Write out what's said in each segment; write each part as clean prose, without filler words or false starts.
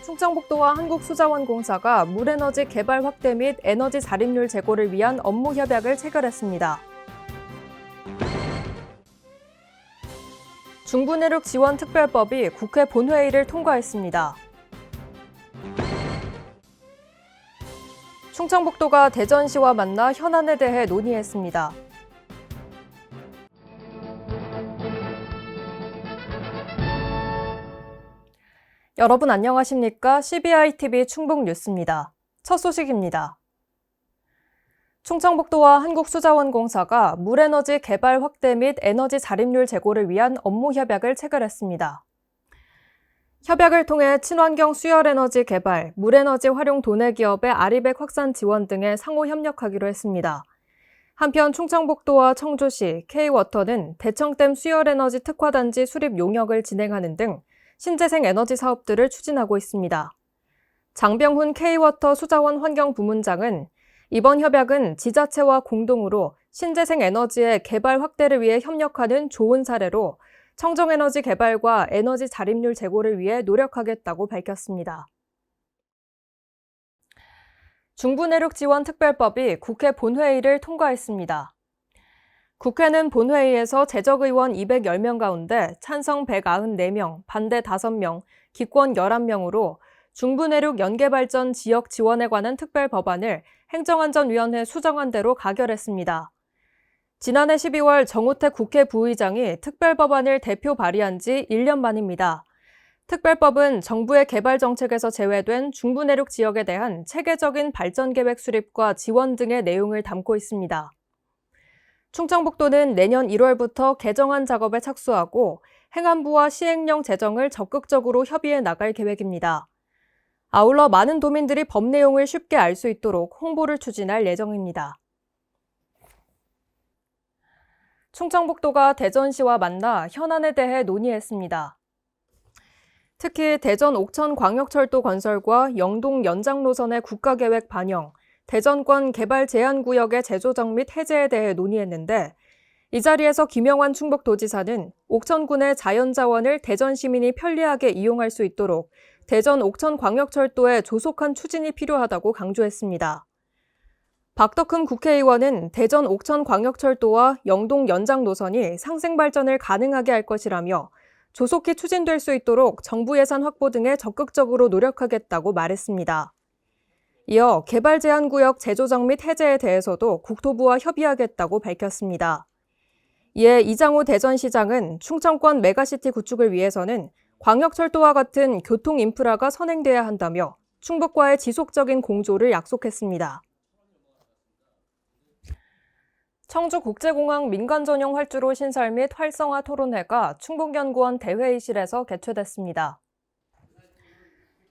충청북도와 한국수자원공사가 물에너지 개발 확대 및 에너지 자립률 제고를 위한 업무 협약을 체결했습니다. 중부내륙 지원 특별법이 국회 본회의를 통과했습니다. 충청북도가 대전시와 만나 현안에 대해 논의했습니다. 여러분 안녕하십니까? CBI-TV 충북뉴스입니다. 첫 소식입니다. 충청북도와 한국수자원공사가 물에너지 개발 확대 및 에너지 자립률 제고를 위한 업무 협약을 체결했습니다. 협약을 통해 친환경 수열에너지 개발, 물에너지 활용 도내 기업의 아리백 확산 지원 등에 상호 협력하기로 했습니다. 한편 충청북도와 청주시, K워터는 대청댐 수열에너지 특화단지 수립 용역을 진행하는 등 신재생 에너지 사업들을 추진하고 있습니다. 장병훈 K워터 수자원 환경부문장은 이번 협약은 지자체와 공동으로 신재생 에너지의 개발 확대를 위해 협력하는 좋은 사례로 청정에너지 개발과 에너지 자립률 제고를 위해 노력하겠다고 밝혔습니다. 중부내륙 지원 특별법이 국회 본회의를 통과했습니다. 국회는 본회의에서 재적의원 210명 가운데 찬성 194명, 반대 5명, 기권 11명으로 중부내륙 연계발전 지역 지원에 관한 특별법안을 행정안전위원회 수정안 대로 가결했습니다. 지난해 12월 정우택 국회 부의장이 특별법안을 대표 발의한 지 1년 만입니다. 특별법은 정부의 개발 정책에서 제외된 중부내륙 지역에 대한 체계적인 발전계획 수립과 지원 등의 내용을 담고 있습니다. 충청북도는 내년 1월부터 개정안 작업에 착수하고 행안부와 시행령 제정을 적극적으로 협의해 나갈 계획입니다. 아울러 많은 도민들이 법 내용을 쉽게 알 수 있도록 홍보를 추진할 예정입니다. 충청북도가 대전시와 만나 현안에 대해 논의했습니다. 특히 대전 옥천광역철도 건설과 영동 연장 노선의 국가계획 반영, 대전권 개발 제한구역의 재조정 및 해제에 대해 논의했는데 이 자리에서 김영환 충북도지사는 옥천군의 자연자원을 대전 시민이 편리하게 이용할 수 있도록 대전 옥천광역철도의 조속한 추진이 필요하다고 강조했습니다. 박덕흠 국회의원은 대전 옥천광역철도와 영동 연장 노선이 상생 발전을 가능하게 할 것이라며 조속히 추진될 수 있도록 정부 예산 확보 등에 적극적으로 노력하겠다고 말했습니다. 이어 개발 제한구역 재조정 및 해제에 대해서도 국토부와 협의하겠다고 밝혔습니다. 이에 이장호 대전시장은 충청권 메가시티 구축을 위해서는 광역철도와 같은 교통 인프라가 선행돼야 한다며 충북과의 지속적인 공조를 약속했습니다. 청주국제공항 민간전용 활주로 신설 및 활성화 토론회가 충북연구원 대회의실에서 개최됐습니다.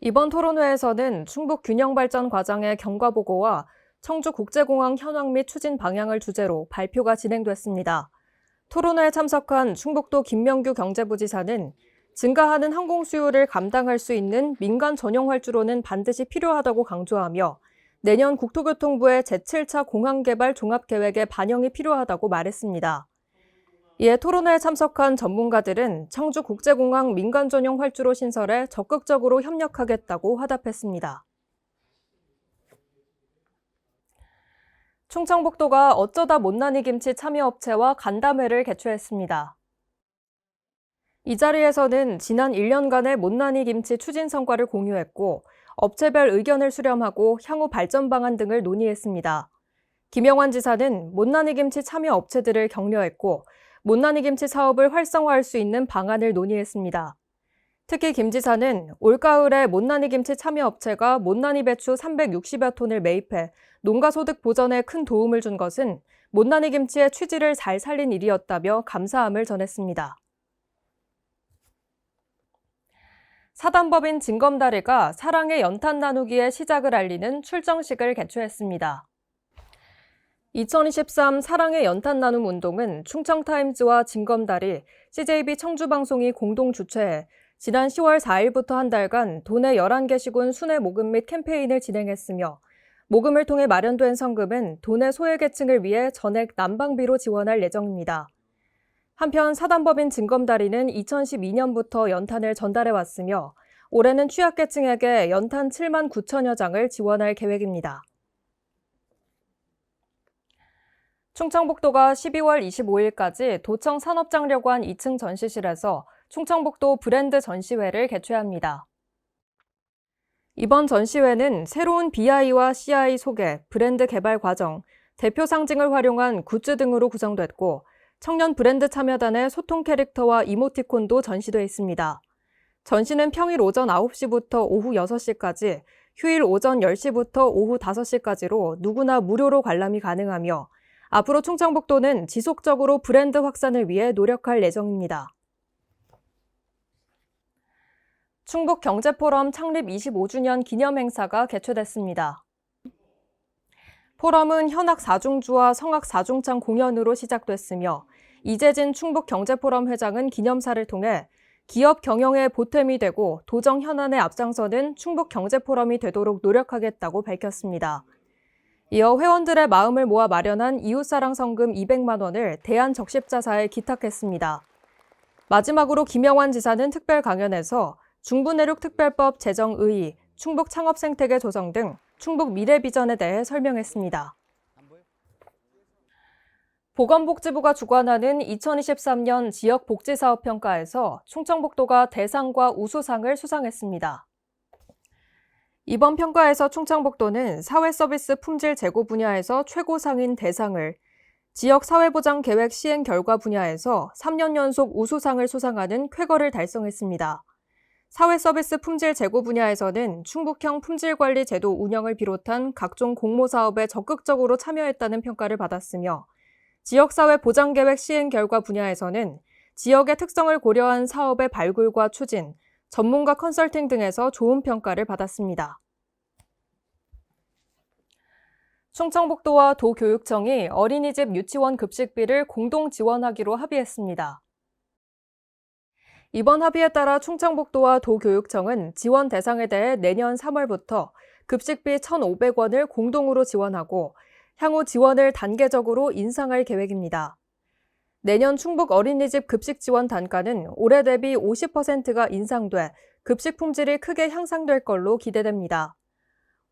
이번 토론회에서는 충북 균형발전 과정의 경과보고와 청주국제공항 현황 및 추진 방향을 주제로 발표가 진행됐습니다. 토론회에 참석한 충북도 김명규 경제부지사는 증가하는 항공 수요를 감당할 수 있는 민간 전용 활주로는 반드시 필요하다고 강조하며 내년 국토교통부의 제7차 공항개발 종합계획에 반영이 필요하다고 말했습니다. 이에 토론회에 참석한 전문가들은 청주국제공항 민간 전용 활주로 신설에 적극적으로 협력하겠다고 화답했습니다. 충청북도가 어쩌다 못난이 김치 참여업체와 간담회를 개최했습니다. 이 자리에서는 지난 1년간의 못난이 김치 추진 성과를 공유했고 업체별 의견을 수렴하고 향후 발전 방안 등을 논의했습니다. 김영환 지사는 못난이 김치 참여 업체들을 격려했고 못난이 김치 사업을 활성화할 수 있는 방안을 논의했습니다. 특히 김 지사는 올가을에 못난이 김치 참여 업체가 못난이 배추 360여 톤을 매입해 농가소득 보전에 큰 도움을 준 것은 못난이 김치의 취지를 잘 살린 일이었다며 감사함을 전했습니다. 사단법인 징검다리가 사랑의 연탄 나누기의 시작을 알리는 출정식을 개최했습니다. 2023 사랑의 연탄 나눔 운동은 충청타임즈와 징검다리, CJB 청주방송이 공동 주최해 지난 10월 4일부터 한 달간 도내 11개 시군 순회 모금 및 캠페인을 진행했으며 모금을 통해 마련된 성금은 도내 소외계층을 위해 전액 난방비로 지원할 예정입니다. 한편 사단법인 징검다리는 2012년부터 연탄을 전달해왔으며 올해는 취약계층에게 연탄 7만 9천여 장을 지원할 계획입니다. 충청북도가 12월 25일까지 도청 산업장려관 2층 전시실에서 충청북도 브랜드 전시회를 개최합니다. 이번 전시회는 새로운 BI와 CI 소개, 브랜드 개발 과정, 대표 상징을 활용한 굿즈 등으로 구성됐고 청년 브랜드 참여단의 소통 캐릭터와 이모티콘도 전시돼 있습니다. 전시는 평일 오전 9시부터 오후 6시까지, 휴일 오전 10시부터 오후 5시까지로 누구나 무료로 관람이 가능하며 앞으로 충청북도는 지속적으로 브랜드 확산을 위해 노력할 예정입니다. 충북경제포럼 창립 25주년 기념행사가 개최됐습니다. 포럼은 현악 4중주와 성악 4중창 공연으로 시작됐으며 이재진 충북경제포럼 회장은 기념사를 통해 기업 경영에 보탬이 되고 도정 현안에 앞장서는 충북경제포럼이 되도록 노력하겠다고 밝혔습니다. 이어 회원들의 마음을 모아 마련한 이웃사랑 성금 200만 원을 대한적십자사에 기탁했습니다. 마지막으로 김영환 지사는 특별 강연에서 중부내륙특별법 제정 의의, 충북 창업생태계 조성 등 충북 미래 비전에 대해 설명했습니다. 보건복지부가 주관하는 2023년 지역복지사업평가에서 충청북도가 대상과 우수상을 수상했습니다. 이번 평가에서 충청북도는 사회서비스 품질 제고 분야에서 최고상인 대상을, 지역사회보장계획 시행 결과 분야에서 3년 연속 우수상을 수상하는 쾌거를 달성했습니다. 사회서비스 품질 제고 분야에서는 충북형 품질관리 제도 운영을 비롯한 각종 공모사업에 적극적으로 참여했다는 평가를 받았으며 지역사회 보장계획 시행 결과 분야에서는 지역의 특성을 고려한 사업의 발굴과 추진, 전문가 컨설팅 등에서 좋은 평가를 받았습니다. 충청북도와 도교육청이 어린이집 유치원 급식비를 공동 지원하기로 합의했습니다. 이번 합의에 따라 충청북도와 도교육청은 지원 대상에 대해 내년 3월부터 급식비 1,500원을 공동으로 지원하고 향후 지원을 단계적으로 인상할 계획입니다. 내년 충북 어린이집 급식 지원 단가는 올해 대비 50%가 인상돼 급식 품질이 크게 향상될 걸로 기대됩니다.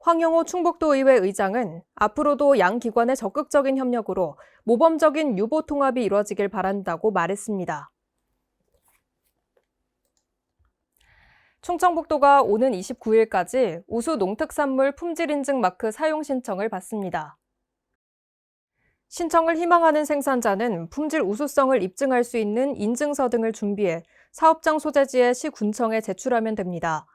황영호 충북도의회 의장은 앞으로도 양 기관의 적극적인 협력으로 모범적인 유보 통합이 이루어지길 바란다고 말했습니다. 충청북도가 오는 29일까지 우수 농특산물 품질 인증 마크 사용 신청을 받습니다. 신청을 희망하는 생산자는 품질 우수성을 입증할 수 있는 인증서 등을 준비해 사업장 소재지의 시군청에 제출하면 됩니다.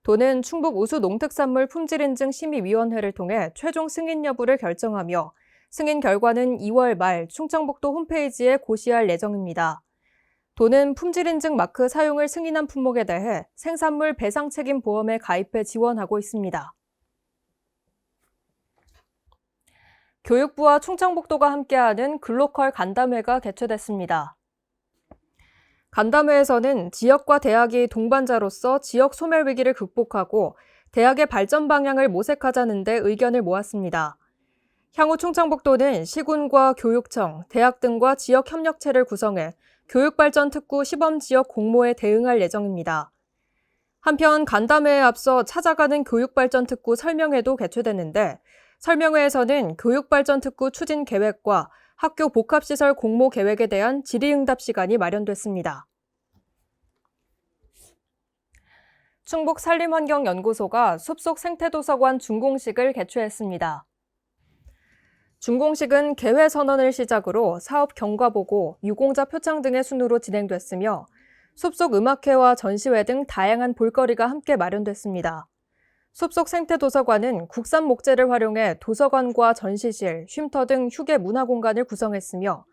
도는 충북 우수 농특산물 품질 인증 심의위원회를 통해 최종 승인 여부를 결정하며 승인 결과는 2월 말 충청북도 홈페이지에 고시할 예정입니다. 도는 품질인증 마크 사용을 승인한 품목에 대해 생산물 배상 책임 보험에 가입해 지원하고 있습니다. 교육부와 충청북도가 함께하는 글로컬 간담회가 개최됐습니다. 간담회에서는 지역과 대학이 동반자로서 지역 소멸 위기를 극복하고 대학의 발전 방향을 모색하자는 데 의견을 모았습니다. 향후 충청북도는 시군과 교육청, 대학 등과 지역 협력체를 구성해 교육발전특구 시범지역 공모에 대응할 예정입니다. 한편 간담회에 앞서 찾아가는 교육발전특구 설명회도 개최됐는데 설명회에서는 교육발전특구 추진 계획과 학교 복합시설 공모 계획에 대한 질의응답 시간이 마련됐습니다. 충북산림환경연구소가 숲속 생태도서관 준공식을 개최했습니다. 준공식은 개회 선언을 시작으로 사업 경과보고, 유공자 표창 등의 순으로 진행됐으며 숲속 음악회와 전시회 등 다양한 볼거리가 함께 마련됐습니다. 숲속 생태도서관은 국산 목재를 활용해 도서관과 전시실, 쉼터 등 휴게 문화공간을 구성했으며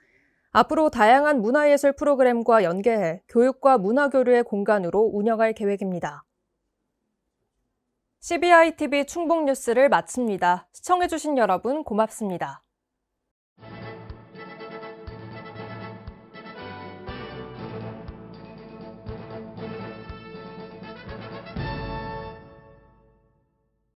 앞으로 다양한 문화예술 프로그램과 연계해 교육과 문화교류의 공간으로 운영할 계획입니다. CBI TV 충북 뉴스를 마칩니다. 시청해주신 여러분 고맙습니다.